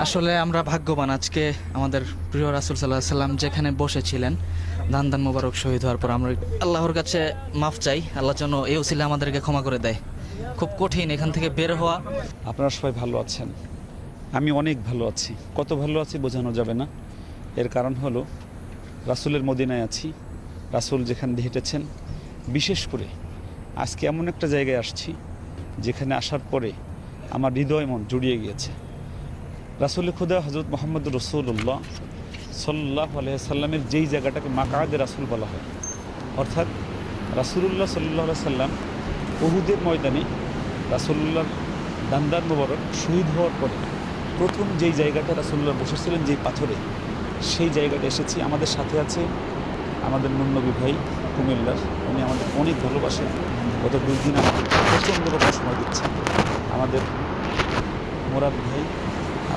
আসলে আমরা ভাগ্যবান, আজকে আমাদের প্রিয় রাসূল সাল্লাল্লাহু আলাইহি সাল্লাম যেখানে বসেছিলেন দান দান মোবারক শহীদ হওয়ার পর আমরা আল্লাহর কাছে মাফ চাই, আল্লাহ যেন এই উসিলা আমাদেরকে ক্ষমা করে দেয়। খুব কঠিন এখান থেকে বের হওয়া। আপনারা সবাই ভালো আছেন, আমি অনেক ভালো আছি। কত ভালো আছি বোঝানো যাবে না। এর কারণ হলো রাসূলের মদিনায় আছি, রাসূল যেখানে হেঁটেছেন। বিশেষ করে আজকে এমন একটা জায়গায় আসছি যেখানে আসার পরে আমার হৃদয় মন জুড়িয়ে গিয়েছে। রাসূল খুদা হযরত মুহাম্মদ রাসূলুল্লাহ সাল্লাল্লাহু আলাইহি সাল্লামের যেই জায়গাটাকে মাকাদে রাসূল বলা হয়, অর্থাৎ রাসূলুল্লাহ সাল্লাল্লাহু আলাইহি সাল্লাম উহুদের ময়দানে রাসূলুল্লাহর দান্দার মোবারক শহীদ হওয়ার পরে প্রথম যেই জায়গাটা রাসূলুল্লাহ বসেছিলেন, যেই পাথরে, সেই জায়গাটা এসেছি। আমাদের সাথে আছে আমাদের মুন্নবী ভাই কুমিল্লার, উনি আমাদের অনেক ভালোবাসেন। গত 2 দিন আমাদের প্রচণ্ড রকম সময় দিচ্ছেন। আমাদের মোরাদ ভাই